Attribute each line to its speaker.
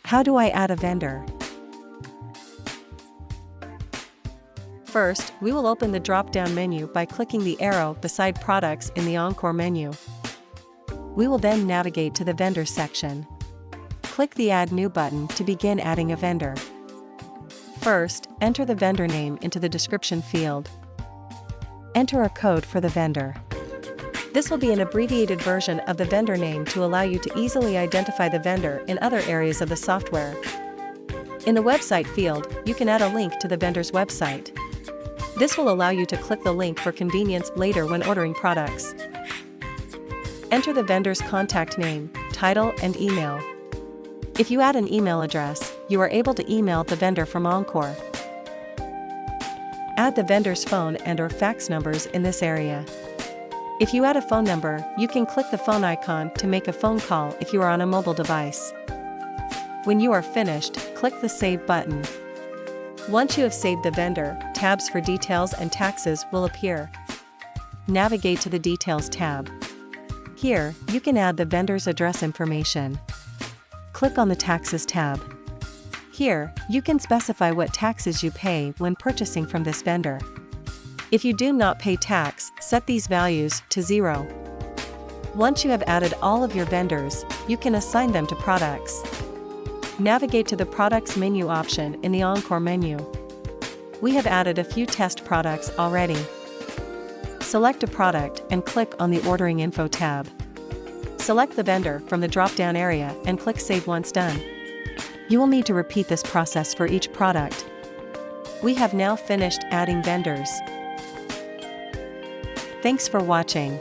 Speaker 1: How do I add a vendor? First, we will open the drop-down menu by clicking the arrow beside Products in the Encore menu. We will then navigate to the Vendor section. Click the Add New button to begin adding a vendor. First, enter the vendor name into the description field. Enter a code for the vendor. This will be an abbreviated version of the vendor name to allow you to easily identify the vendor in other areas of the software. In the website field, you can add a link to the vendor's website. This will allow you to click the link for convenience later when ordering products. Enter the vendor's contact name, title, and email. If you add an email address, you are able to email the vendor from Encore. Add the vendor's phone and/or fax numbers in this area. If you add a phone number, you can click the phone icon to make a phone call if you are on a mobile device. When you are finished, click the Save button. Once you have saved the vendor, tabs for details and taxes will appear. Navigate to the Details tab. Here, you can add the vendor's address information. Click on the Taxes tab. Here, you can specify what taxes you pay when purchasing from this vendor. If you do not pay tax, set these values to 0. Once you have added all of your vendors, you can assign them to products. Navigate to the Products menu option in the Encore menu. We have added a few test products already. Select a product and click on the Ordering Info tab. Select the vendor from the drop-down area and click Save once done. You will need to repeat this process for each product. We have now finished adding vendors. Thanks for watching.